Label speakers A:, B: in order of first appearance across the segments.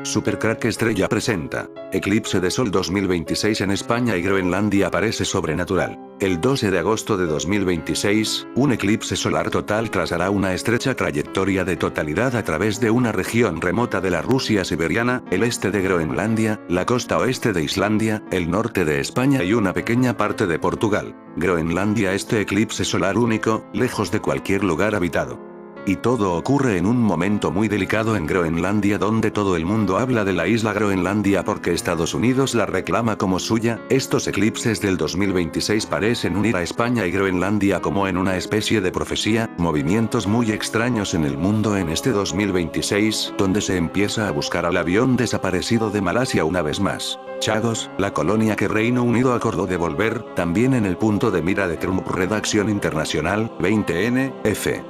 A: Supercrack Estrella presenta. Eclipse de Sol 2026 en España y Groenlandia aparece sobrenatural. El 12 de agosto de 2026, un eclipse solar total trazará una estrecha trayectoria de totalidad a través de una región remota de la Rusia siberiana, el este de Groenlandia, la costa oeste de Islandia, el norte de España y una pequeña parte de Portugal. Groenlandia. Este eclipse solar único, lejos de cualquier lugar habitado. Y todo ocurre en un momento muy delicado en Groenlandia, donde todo el mundo habla de la isla Groenlandia porque Estados Unidos la reclama como suya. Estos eclipses del 2026 parecen unir a España y Groenlandia como en una especie de profecía, movimientos muy extraños en el mundo en este 2026, donde se empieza a buscar al avión desaparecido de Malasia una vez más. Chagos, la colonia que Reino Unido acordó devolver, también en el punto de mira de Trump. Redacción Internacional, 20NF.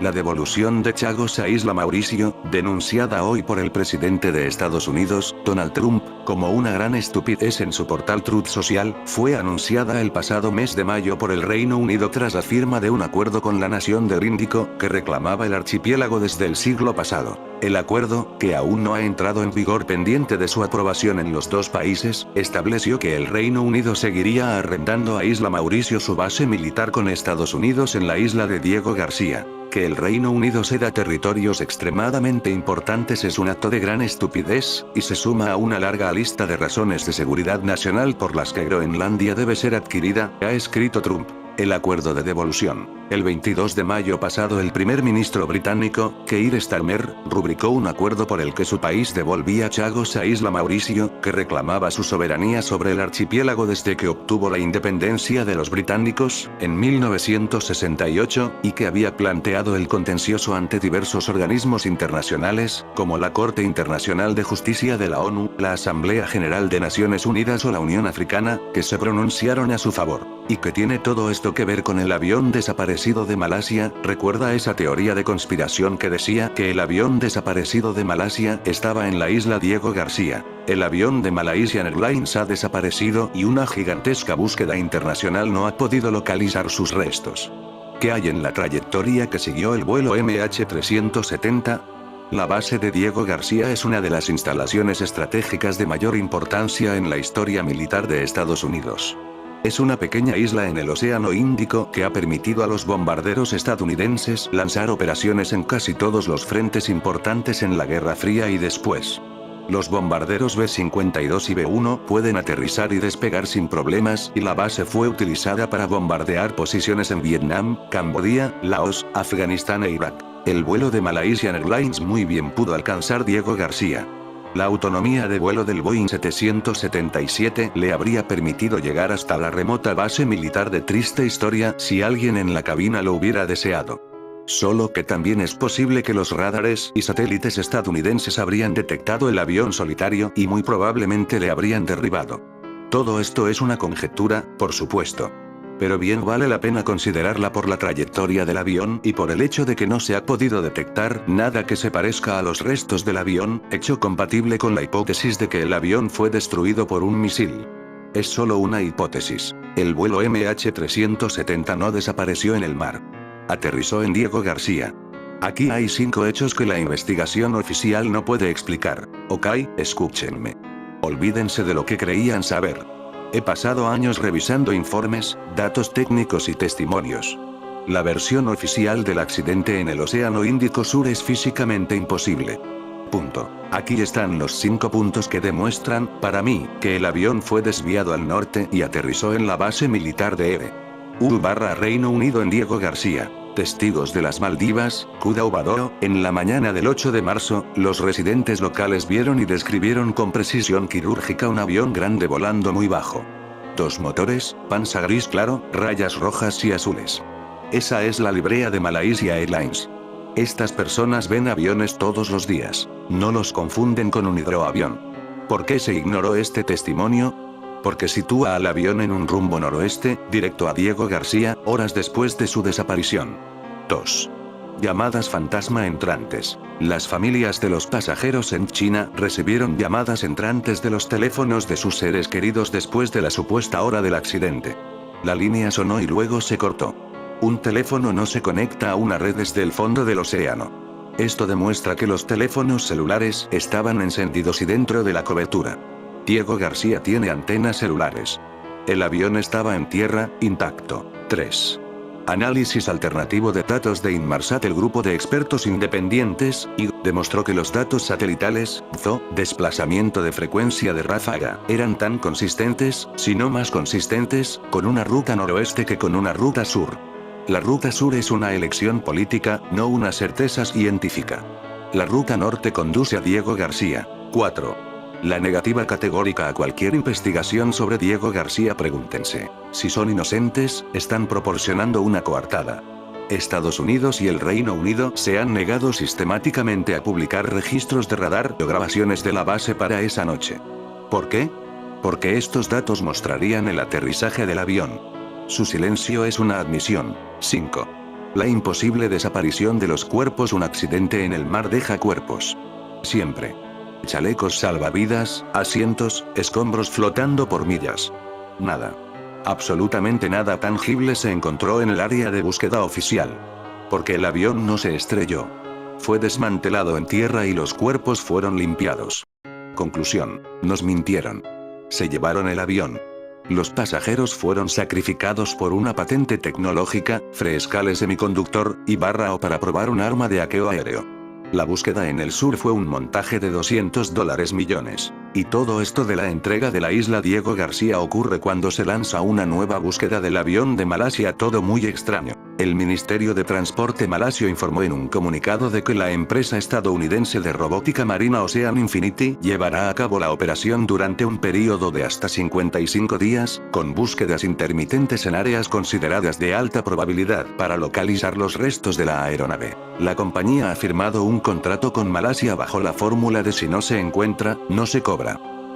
A: La devolución de Chagos a Isla Mauricio, denunciada hoy por el presidente de Estados Unidos, Donald Trump, como una gran estupidez en su portal Truth Social, fue anunciada el pasado mes de mayo por el Reino Unido tras la firma de un acuerdo con la nación del Índico, que reclamaba el archipiélago desde el siglo pasado. El acuerdo, que aún no ha entrado en vigor pendiente de su aprobación en los dos países, estableció que el Reino Unido seguiría arrendando a Isla Mauricio su base militar con Estados Unidos en la isla de Diego García. Que el Reino Unido ceda territorios extremadamente importantes es un acto de gran estupidez, y se suma a una larga lista de razones de seguridad nacional por las que Groenlandia debe ser adquirida, ha escrito Trump. El acuerdo de devolución. El 22 de mayo pasado el primer ministro británico, Keir Starmer, rubricó un acuerdo por el que su país devolvía Chagos a Isla Mauricio, que reclamaba su soberanía sobre el archipiélago desde que obtuvo la independencia de los británicos, en 1968, y que había planteado el contencioso ante diversos organismos internacionales, como la Corte Internacional de Justicia de la ONU, la Asamblea General de Naciones Unidas o la Unión Africana, que se pronunciaron a su favor. ¿Y qué tiene todo esto que ver con el avión desaparecido de Malasia? ¿Recuerda esa teoría de conspiración que decía que el avión desaparecido de Malasia estaba en la isla Diego García? El avión de Malaysian Airlines ha desaparecido y una gigantesca búsqueda internacional no ha podido localizar sus restos. ¿Qué hay en la trayectoria que siguió el vuelo MH370? La base de Diego García es una de las instalaciones estratégicas de mayor importancia en la historia militar de Estados Unidos. Es una pequeña isla en el Océano Índico que ha permitido a los bombarderos estadounidenses lanzar operaciones en casi todos los frentes importantes en la Guerra Fría y después. Los bombarderos B-52 y B-1 pueden aterrizar y despegar sin problemas y la base fue utilizada para bombardear posiciones en Vietnam, Camboya, Laos, Afganistán e Irak. El vuelo de Malaysian Airlines muy bien pudo alcanzar Diego García. La autonomía de vuelo del Boeing 777 le habría permitido llegar hasta la remota base militar de Triste Historia si alguien en la cabina lo hubiera deseado. Solo que también es posible que los radares y satélites estadounidenses habrían detectado el avión solitario y muy probablemente le habrían derribado. Todo esto es una conjetura, por supuesto. Pero bien vale la pena considerarla por la trayectoria del avión y por el hecho de que no se ha podido detectar nada que se parezca a los restos del avión, hecho compatible con la hipótesis de que el avión fue destruido por un misil. Es solo una hipótesis. El vuelo MH370 no desapareció en el mar. Aterrizó en Diego García. Aquí hay 5 hechos que la investigación oficial no puede explicar. Ok, escúchenme. Olvídense de lo que creían saber. He pasado años revisando informes, datos técnicos y testimonios. La versión oficial del accidente en el Océano Índico Sur es físicamente imposible. Punto. Aquí están los 5 puntos que demuestran, para mí, que el avión fue desviado al norte y aterrizó en la base militar de Reino Unido en Diego García. Testigos de las Maldivas, Cudaubadoro, en la mañana del 8 de marzo, los residentes locales vieron y describieron con precisión quirúrgica un avión grande volando muy bajo. 2 motores, panza gris claro, rayas rojas y azules. Esa es la librea de Malaysia Airlines. Estas personas ven aviones todos los días. No los confunden con un hidroavión. ¿Por qué se ignoró este testimonio? Porque sitúa al avión en un rumbo noroeste, directo a Diego García, horas después de su desaparición. 2. Llamadas fantasma entrantes. Las familias de los pasajeros en China recibieron llamadas entrantes de los teléfonos de sus seres queridos después de la supuesta hora del accidente. La línea sonó y luego se cortó. Un teléfono no se conecta a una red desde el fondo del océano. Esto demuestra que los teléfonos celulares estaban encendidos y dentro de la cobertura. Diego García tiene antenas celulares. El avión estaba en tierra, intacto. 3. Análisis alternativo de datos de Inmarsat. El grupo de expertos independientes, demostró que los datos satelitales, desplazamiento de frecuencia de ráfaga, eran tan consistentes, si no más consistentes, con una ruta noroeste que con una ruta sur. La ruta sur es una elección política, no una certeza científica. La ruta norte conduce a Diego García. 4. La negativa categórica a cualquier investigación sobre Diego García. Pregúntense, si son inocentes, están proporcionando una coartada. Estados Unidos y el Reino Unido se han negado sistemáticamente a publicar registros de radar o grabaciones de la base para esa noche. ¿Por qué? Porque estos datos mostrarían el aterrizaje del avión. Su silencio es una admisión. 5. La imposible desaparición de los cuerpos. Un accidente en el mar deja cuerpos. Siempre. Chalecos salvavidas, asientos, escombros flotando por millas. Nada. Absolutamente nada tangible se encontró en el área de búsqueda oficial. Porque el avión no se estrelló. Fue desmantelado en tierra y los cuerpos fueron limpiados. Conclusión. Nos mintieron. Se llevaron el avión. Los pasajeros fueron sacrificados por una patente tecnológica, frescales semiconductor, y /o para probar un arma de hackeo aéreo. La búsqueda en el sur fue un montaje de $200 millones. Y todo esto de la entrega de la isla Diego García ocurre cuando se lanza una nueva búsqueda del avión de Malasia. Todo muy extraño. El Ministerio de Transporte malasio informó en un comunicado de que la empresa estadounidense de robótica marina Ocean Infinity llevará a cabo la operación durante un periodo de hasta 55 días, con búsquedas intermitentes en áreas consideradas de alta probabilidad para localizar los restos de la aeronave. La compañía ha firmado un contrato con Malasia bajo la fórmula de si no se encuentra, no se cobra.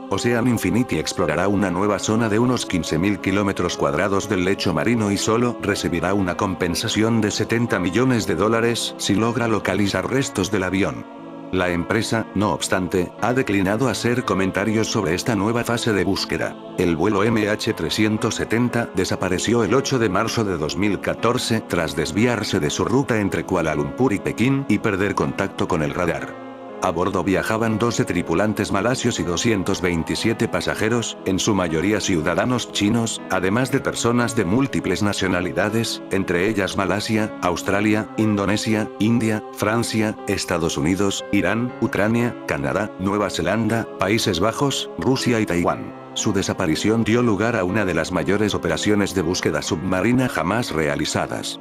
A: Ocean Infinity explorará una nueva zona de unos 15.000 kilómetros cuadrados del lecho marino y solo recibirá una compensación de $70 millones si logra localizar restos del avión. La empresa, no obstante, ha declinado hacer comentarios sobre esta nueva fase de búsqueda. El vuelo MH370 desapareció el 8 de marzo de 2014 tras desviarse de su ruta entre Kuala Lumpur y Pekín y perder contacto con el radar. A bordo viajaban 12 tripulantes malasios y 227 pasajeros, en su mayoría ciudadanos chinos, además de personas de múltiples nacionalidades, entre ellas Malasia, Australia, Indonesia, India, Francia, Estados Unidos, Irán, Ucrania, Canadá, Nueva Zelanda, Países Bajos, Rusia y Taiwán. Su desaparición dio lugar a una de las mayores operaciones de búsqueda submarina jamás realizadas.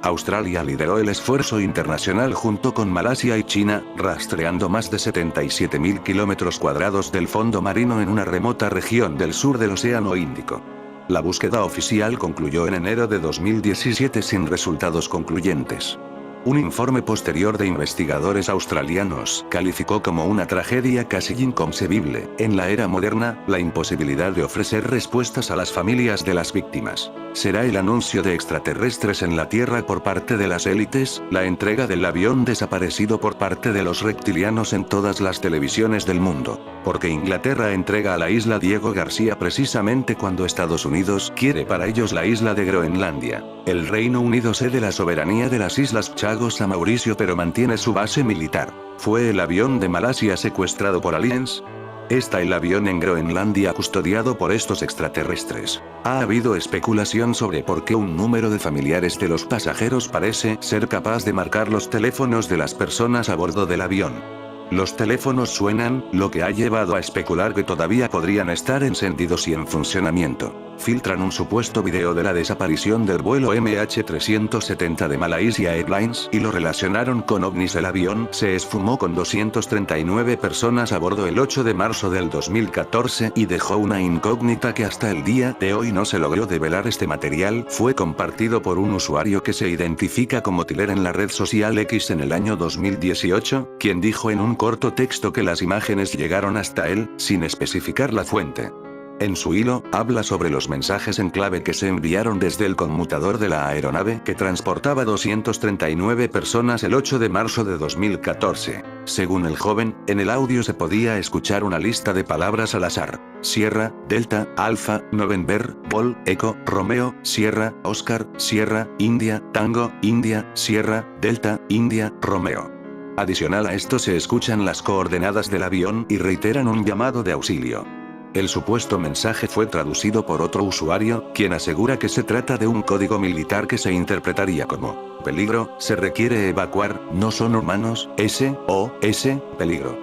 A: Australia lideró el esfuerzo internacional junto con Malasia y China, rastreando más de 77.000 kilómetros cuadrados del fondo marino en una remota región del sur del Océano Índico. La búsqueda oficial concluyó en enero de 2017 sin resultados concluyentes. Un informe posterior de investigadores australianos calificó como una tragedia casi inconcebible, en la era moderna, la imposibilidad de ofrecer respuestas a las familias de las víctimas. Será el anuncio de extraterrestres en la Tierra por parte de las élites, la entrega del avión desaparecido por parte de los reptilianos en todas las televisiones del mundo. Porque Inglaterra entrega a la isla Diego García precisamente cuando Estados Unidos quiere para ellos la isla de Groenlandia. El Reino Unido cede la soberanía de las Islas Chagos a Mauricio pero mantiene su base militar. ¿Fue el avión de Malasia secuestrado por aliens? ¿Está el avión en Groenlandia custodiado por estos extraterrestres? Ha habido especulación sobre por qué un número de familiares de los pasajeros parece ser capaz de marcar los teléfonos de las personas a bordo del avión. Los teléfonos suenan, lo que ha llevado a especular que todavía podrían estar encendidos y en funcionamiento. Filtran un supuesto video de la desaparición del vuelo MH370 de Malaysia Airlines y lo relacionaron con ovnis. El avión se esfumó con 239 personas a bordo el 8 de marzo del 2014 y dejó una incógnita que hasta el día de hoy no se logró develar. Este material fue compartido por un usuario que se identifica como Tiller en la red social X en el año 2018, quien dijo en un corto texto que las imágenes llegaron hasta él, sin especificar la fuente. En su hilo, habla sobre los mensajes en clave que se enviaron desde el conmutador de la aeronave que transportaba 239 personas el 8 de marzo de 2014. Según el joven, en el audio se podía escuchar una lista de palabras al azar. Sierra, Delta, Alfa, November, Vol, Eco, Romeo, Sierra, Oscar, Sierra, India, Tango, India, Sierra, Delta, India, Romeo. Adicional a esto se escuchan las coordenadas del avión y reiteran un llamado de auxilio. El supuesto mensaje fue traducido por otro usuario, quien asegura que se trata de un código militar que se interpretaría como: peligro, se requiere evacuar, no son humanos, SOS, peligro.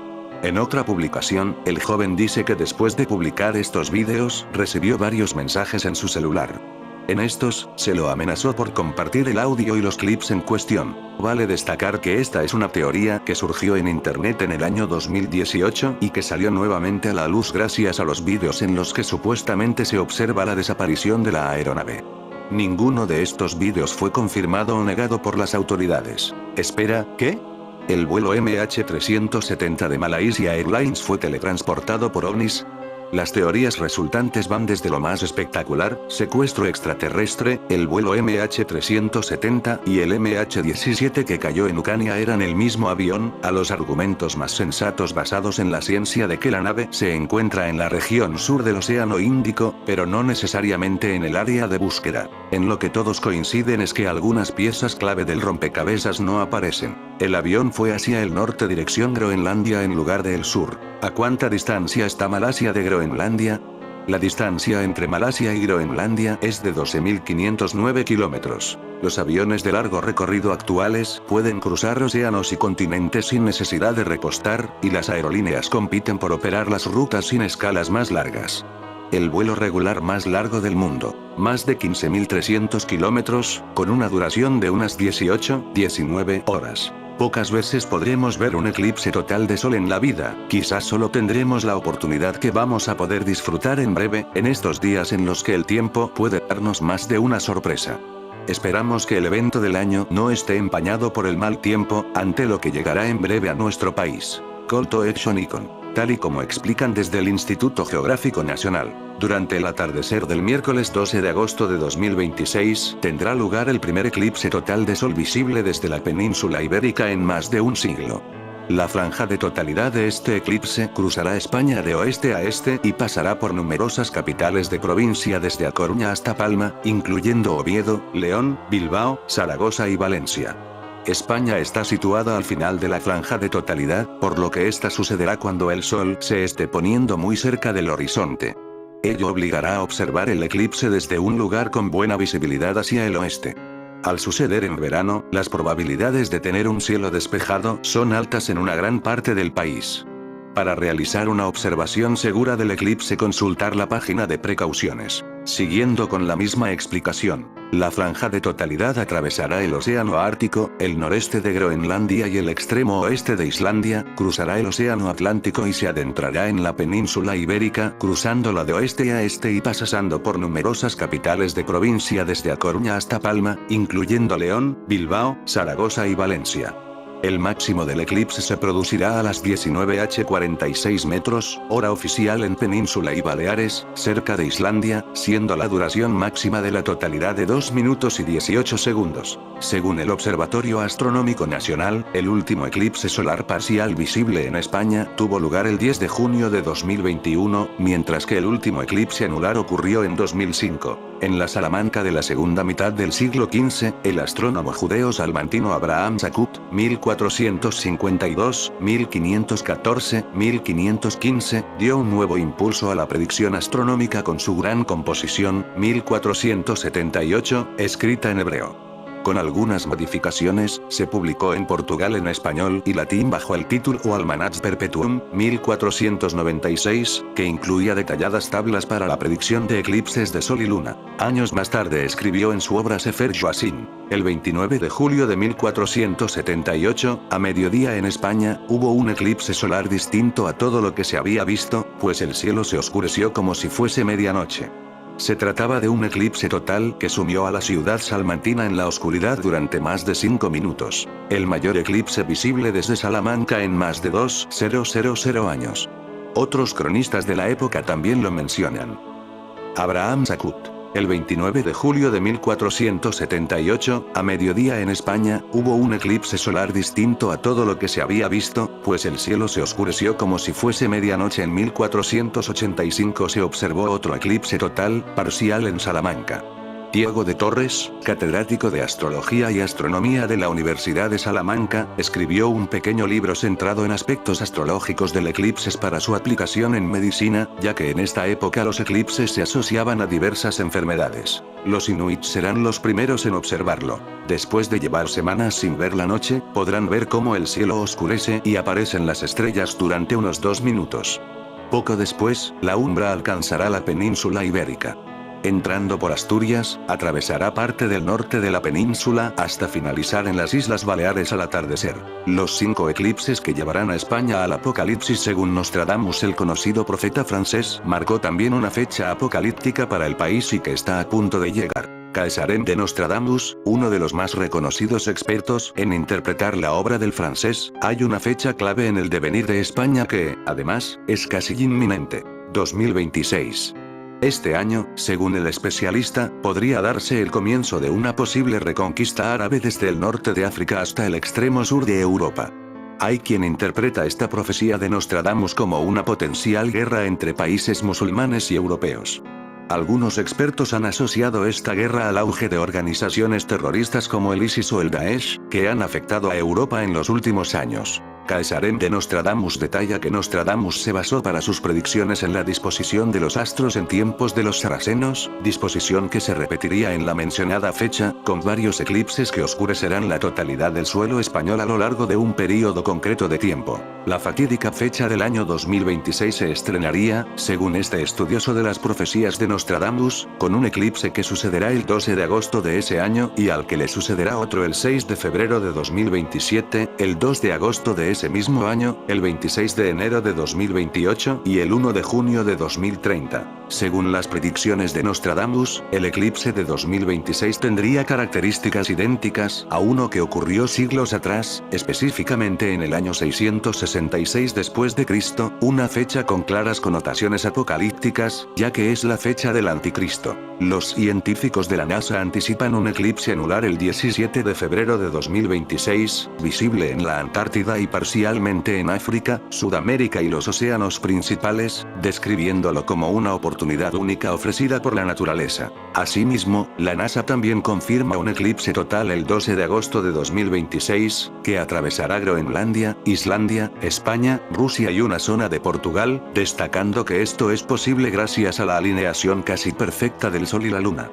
A: En otra publicación, el joven dice que después de publicar estos vídeos, recibió varios mensajes en su celular. En estos, se lo amenazó por compartir el audio y los clips en cuestión. Vale destacar que esta es una teoría que surgió en internet en el año 2018 y que salió nuevamente a la luz gracias a los vídeos en los que supuestamente se observa la desaparición de la aeronave. Ninguno de estos vídeos fue confirmado o negado por las autoridades. Espera, ¿qué? El vuelo MH370 de Malaysia Airlines fue teletransportado por ovnis. Las teorías resultantes van desde lo más espectacular, secuestro extraterrestre, el vuelo MH370 y el MH17 que cayó en Ucrania eran el mismo avión, a los argumentos más sensatos basados en la ciencia de que la nave se encuentra en la región sur del Océano Índico, pero no necesariamente en el área de búsqueda. En lo que todos coinciden es que algunas piezas clave del rompecabezas no aparecen. El avión fue hacia el norte dirección Groenlandia en lugar del sur. ¿A cuánta distancia está Malasia de Groenlandia? La distancia entre Malasia y Groenlandia es de 12.509 kilómetros. Los aviones de largo recorrido actuales pueden cruzar océanos y continentes sin necesidad de repostar, y las aerolíneas compiten por operar las rutas sin escalas más largas. El vuelo regular más largo del mundo, más de 15.300 kilómetros, con una duración de unas 18-19 horas. Pocas veces podremos ver un eclipse total de sol en la vida, quizás solo tendremos la oportunidad que vamos a poder disfrutar en breve, en estos días en los que el tiempo puede darnos más de una sorpresa. Esperamos que el evento del año no esté empañado por el mal tiempo, ante lo que llegará en breve a nuestro país. Call to Action Icon. Tal y como explican desde el Instituto Geográfico Nacional, durante el atardecer del miércoles 12 de agosto de 2026, tendrá lugar el primer eclipse total de sol visible desde la península ibérica en más de un siglo. La franja de totalidad de este eclipse cruzará España de oeste a este y pasará por numerosas capitales de provincia desde A Coruña hasta Palma, incluyendo Oviedo, León, Bilbao, Zaragoza y Valencia. España está situada al final de la franja de totalidad, por lo que esta sucederá cuando el sol se esté poniendo muy cerca del horizonte. Ello obligará a observar el eclipse desde un lugar con buena visibilidad hacia el oeste. Al suceder en verano, las probabilidades de tener un cielo despejado son altas en una gran parte del país. Para realizar una observación segura del eclipse, consultar la página de precauciones. Siguiendo con la misma explicación, la franja de totalidad atravesará el océano Ártico, el noreste de Groenlandia y el extremo oeste de Islandia, cruzará el océano Atlántico y se adentrará en la península ibérica, cruzándola de oeste a este y pasando por numerosas capitales de provincia desde A Coruña hasta Palma, incluyendo León, Bilbao, Zaragoza y Valencia. El máximo del eclipse se producirá a las 19h46 metros, hora oficial en Península y Baleares, cerca de Islandia, siendo la duración máxima de la totalidad de 2 minutos y 18 segundos. Según el Observatorio Astronómico Nacional, el último eclipse solar parcial visible en España tuvo lugar el 10 de junio de 2021, mientras que el último eclipse anular ocurrió en 2005. En la Salamanca de la segunda mitad del siglo XV, el astrónomo judeo-salmantino Abraham Zakut, 1452-1514-1515, dio un nuevo impulso a la predicción astronómica con su gran composición, 1478, escrita en hebreo. Con algunas modificaciones, se publicó en Portugal en español y latín bajo el título Almanach Perpetuum, 1496, que incluía detalladas tablas para la predicción de eclipses de sol y luna. Años más tarde escribió en su obra Sefer Joachim. El 29 de julio de 1478, a mediodía en España, hubo un eclipse solar distinto a todo lo que se había visto, pues el cielo se oscureció como si fuese medianoche. Se trataba de un eclipse total que sumió a la ciudad salmantina en la oscuridad durante más de 5 minutos. El mayor eclipse visible desde Salamanca en más de 2.000 años. Otros cronistas de la época también lo mencionan. Abraham Zakut. El 29 de julio de 1478, a mediodía en España, hubo un eclipse solar distinto a todo lo que se había visto, pues el cielo se oscureció como si fuese medianoche. En 1485 se observó otro eclipse total, parcial en Salamanca. Diego de Torres, catedrático de Astrología y Astronomía de la Universidad de Salamanca, escribió un pequeño libro centrado en aspectos astrológicos del eclipse para su aplicación en medicina, ya que en esta época los eclipses se asociaban a diversas enfermedades. Los inuits serán los primeros en observarlo. Después de llevar semanas sin ver la noche, podrán ver cómo el cielo oscurece y aparecen las estrellas durante unos 2 minutos. Poco después, la umbra alcanzará la península ibérica. Entrando por Asturias, atravesará parte del norte de la península hasta finalizar en las Islas Baleares al atardecer. Los 5 eclipses que llevarán a España al apocalipsis según Nostradamus, el conocido profeta francés, marcó también una fecha apocalíptica para el país y que está a punto de llegar. Caesarem de Nostradamus, uno de los más reconocidos expertos en interpretar la obra del francés, hay una fecha clave en el devenir de España que, además, es casi inminente: 2026. Este año, según el especialista, podría darse el comienzo de una posible reconquista árabe desde el norte de África hasta el extremo sur de Europa. Hay quien interpreta esta profecía de Nostradamus como una potencial guerra entre países musulmanes y europeos. Algunos expertos han asociado esta guerra al auge de organizaciones terroristas como el ISIS o el Daesh, que han afectado a Europa en los últimos años. Caesarem de Nostradamus detalla que Nostradamus se basó para sus predicciones en la disposición de los astros en tiempos de los saracenos, disposición que se repetiría en la mencionada fecha, con varios eclipses que oscurecerán la totalidad del suelo español a lo largo de un período concreto de tiempo. La fatídica fecha del año 2026 se estrenaría, según este estudioso de las profecías de Nostradamus, con un eclipse que sucederá el 12 de agosto de ese año y al que le sucederá otro el 6 de febrero de 2027, el 2 de agosto de ese mismo año, el 26 de enero de 2028 y el 1 de junio de 2030. Según las predicciones de Nostradamus, el eclipse de 2026 tendría características idénticas a uno que ocurrió siglos atrás, específicamente en el año 666 después de Cristo, una fecha con claras connotaciones apocalípticas, ya que es la fecha del anticristo. Los científicos de la NASA anticipan un eclipse anular el 17 de febrero de 2026, visible en la Antártida y parcialmente en África, Sudamérica y los océanos principales, describiéndolo como una oportunidad única ofrecida por la naturaleza. Asimismo, la NASA también confirma un eclipse total el 12 de agosto de 2026, que atravesará Groenlandia, Islandia, España, Rusia y una zona de Portugal, destacando que esto es posible gracias a la alineación casi perfecta del Sol y la Luna.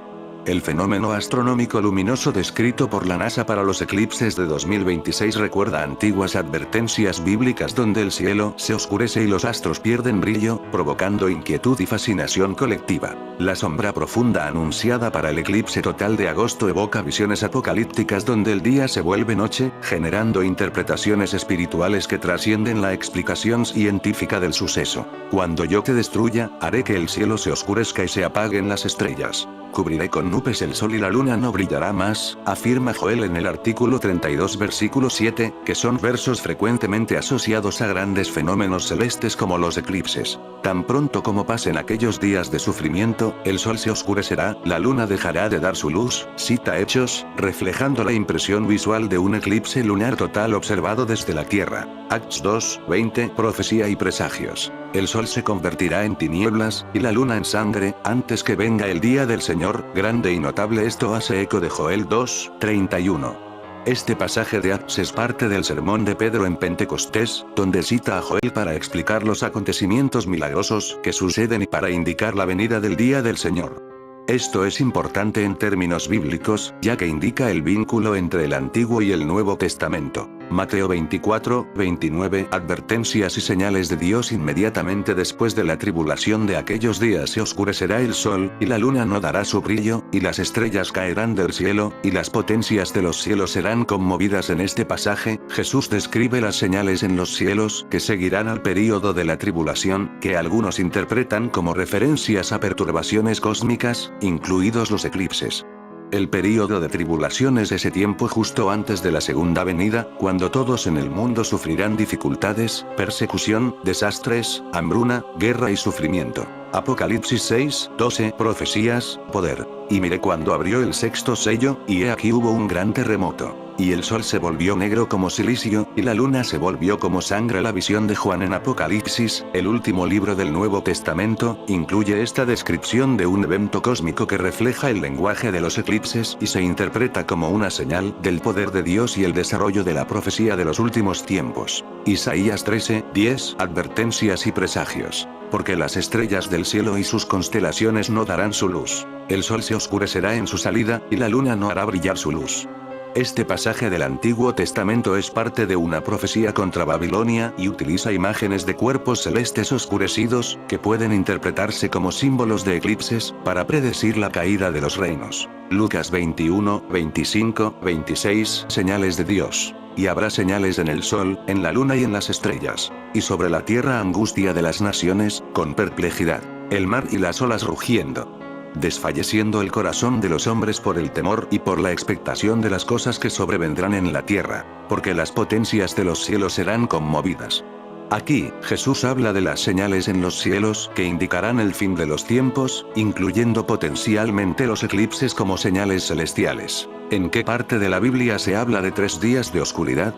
A: El fenómeno astronómico luminoso descrito por la NASA para los eclipses de 2026 recuerda antiguas advertencias bíblicas donde el cielo se oscurece y los astros pierden brillo, provocando inquietud y fascinación colectiva. La sombra profunda anunciada para el eclipse total de agosto evoca visiones apocalípticas donde el día se vuelve noche, generando interpretaciones espirituales que trascienden la explicación científica del suceso. Cuando yo te destruya, haré que el cielo se oscurezca y se apaguen las estrellas. Cubriré con nubes el sol y la luna no brillará más, afirma Joel en el artículo 32 versículo 7, que son versos frecuentemente asociados a grandes fenómenos celestes como los eclipses. Tan pronto como pasen aquellos días de sufrimiento, el sol se oscurecerá, la luna dejará de dar su luz, cita Hechos, reflejando la impresión visual de un eclipse lunar total observado desde la Tierra. Acts 2, 20, profecía y presagios. El sol se convertirá en tinieblas, y la luna en sangre, antes que venga el día del Señor, grande y notable. Esto hace eco de Joel 2, 31. Este pasaje de Acts es parte del sermón de Pedro en Pentecostés, donde cita a Joel para explicar los acontecimientos milagrosos que suceden y para indicar la venida del día del Señor. Esto es importante en términos bíblicos, ya que indica el vínculo entre el Antiguo y el Nuevo Testamento. Mateo 24, 29, advertencias y señales de Dios. Inmediatamente después de la tribulación de aquellos días se oscurecerá el sol, y la luna no dará su brillo, y las estrellas caerán del cielo, y las potencias de los cielos serán conmovidas. En este pasaje, Jesús describe las señales en los cielos, que seguirán al período de la tribulación, que algunos interpretan como referencias a perturbaciones cósmicas, incluidos los eclipses. El período de tribulación es ese tiempo justo antes de la segunda venida, cuando todos en el mundo sufrirán dificultades, persecución, desastres, hambruna, guerra y sufrimiento. Apocalipsis 6, 12, profecías, poder. Y miré cuando abrió el sexto sello, y he aquí hubo un gran terremoto. Y el sol se volvió negro como silicio, y la luna se volvió como sangre. La visión de Juan en Apocalipsis, el último libro del Nuevo Testamento, incluye esta descripción de un evento cósmico que refleja el lenguaje de los eclipses y se interpreta como una señal del poder de Dios y el desarrollo de la profecía de los últimos tiempos. Isaías 13:10, advertencias y presagios. Porque las estrellas del cielo y sus constelaciones no darán su luz. El sol se oscurecerá en su salida, y la luna no hará brillar su luz. Este pasaje del Antiguo Testamento es parte de una profecía contra Babilonia y utiliza imágenes de cuerpos celestes oscurecidos, que pueden interpretarse como símbolos de eclipses, para predecir la caída de los reinos. Lucas 21, 25, 26. Señales de Dios. Y habrá señales en el sol, en la luna y en las estrellas. Y sobre la tierra angustia de las naciones, con perplejidad. El mar y las olas rugiendo. Desfalleciendo el corazón de los hombres por el temor y por la expectación de las cosas que sobrevendrán en la tierra, porque las potencias de los cielos serán conmovidas. Aquí, Jesús habla de las señales en los cielos que indicarán el fin de los tiempos, incluyendo potencialmente los eclipses como señales celestiales. ¿En qué parte de la Biblia se habla de 3 días de oscuridad?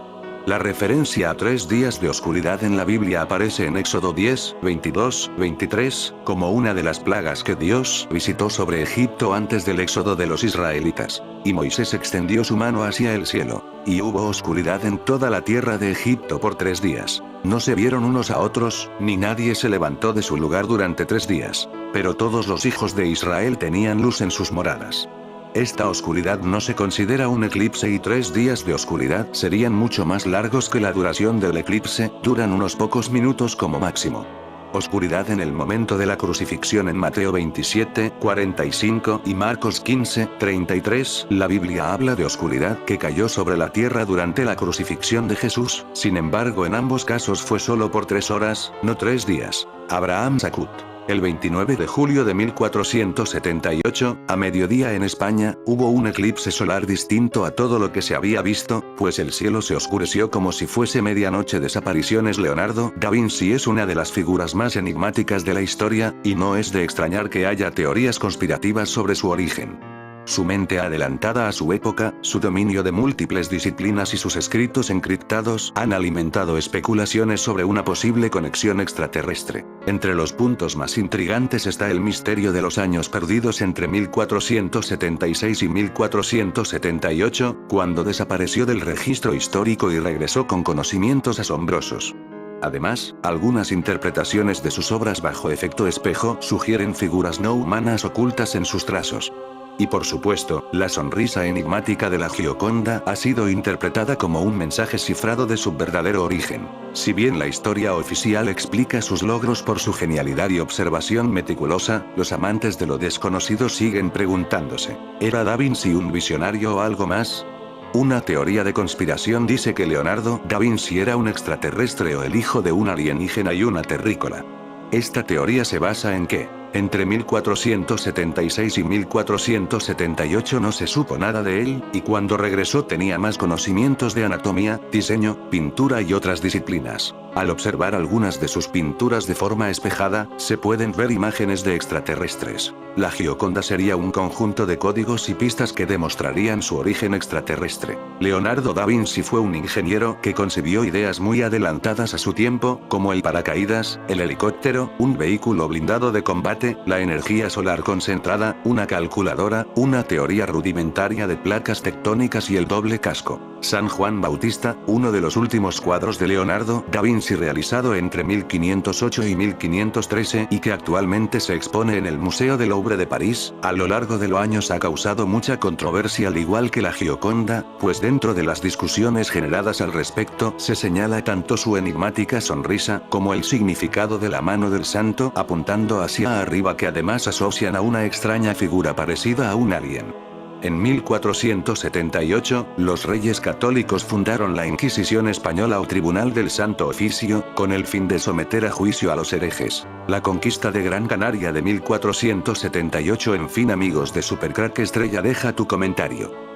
A: La referencia a 3 días de oscuridad en la Biblia aparece en Éxodo 10, 22, 23, como una de las plagas que Dios visitó sobre Egipto antes del éxodo de los israelitas. Y Moisés extendió su mano hacia el cielo, y hubo oscuridad en toda la tierra de Egipto por 3 días. No se vieron unos a otros, ni nadie se levantó de su lugar durante 3 días. Pero todos los hijos de Israel tenían luz en sus moradas. Esta oscuridad no se considera un eclipse y 3 días de oscuridad serían mucho más largos que la duración del eclipse, duran unos pocos minutos como máximo. Oscuridad en el momento de la crucifixión en Mateo 27, 45 y Marcos 15, 33. La Biblia habla de oscuridad que cayó sobre la tierra durante la crucifixión de Jesús, sin embargo en ambos casos fue solo por 3 horas, no 3 días. Abraham Sakut. El 29 de julio de 1478, a mediodía en España, hubo un eclipse solar distinto a todo lo que se había visto, pues el cielo se oscureció como si fuese medianoche. Desapariciones. Leonardo da Vinci es una de las figuras más enigmáticas de la historia, y no es de extrañar que haya teorías conspirativas sobre su origen. Su mente adelantada a su época, su dominio de múltiples disciplinas y sus escritos encriptados han alimentado especulaciones sobre una posible conexión extraterrestre. Entre los puntos más intrigantes está el misterio de los años perdidos entre 1476 y 1478, cuando desapareció del registro histórico y regresó con conocimientos asombrosos. Además, algunas interpretaciones de sus obras bajo efecto espejo sugieren figuras no humanas ocultas en sus trazos. Y por supuesto, la sonrisa enigmática de la Gioconda ha sido interpretada como un mensaje cifrado de su verdadero origen. Si bien la historia oficial explica sus logros por su genialidad y observación meticulosa, los amantes de lo desconocido siguen preguntándose, ¿era Da Vinci un visionario o algo más? Una teoría de conspiración dice que Leonardo da Vinci era un extraterrestre o el hijo de un alienígena y una terrícola. Esta teoría se basa en que, entre 1476 y 1478 no se supo nada de él, y cuando regresó tenía más conocimientos de anatomía, diseño, pintura y otras disciplinas. Al observar algunas de sus pinturas de forma espejada, se pueden ver imágenes de extraterrestres. La Gioconda sería un conjunto de códigos y pistas que demostrarían su origen extraterrestre. Leonardo da Vinci fue un ingeniero que concibió ideas muy adelantadas a su tiempo, como el paracaídas, el helicóptero, un vehículo blindado de combate, la energía solar concentrada, una calculadora, una teoría rudimentaria de placas tectónicas y el doble casco. San Juan Bautista, uno de los últimos cuadros de Leonardo da Vinci realizado entre 1508 y 1513 y que actualmente se expone en el Museo del Louvre de París, a lo largo de los años ha causado mucha controversia al igual que la Gioconda, pues dentro de las discusiones generadas al respecto se señala tanto su enigmática sonrisa como el significado de la mano del santo apuntando hacia arriba que además asocian a una extraña figura parecida a un alien. En 1478, los reyes católicos fundaron la Inquisición española o Tribunal del Santo Oficio, con el fin de someter a juicio a los herejes. La conquista de Gran Canaria de 1478. En fin amigos de Supercrack Estrella, deja tu comentario.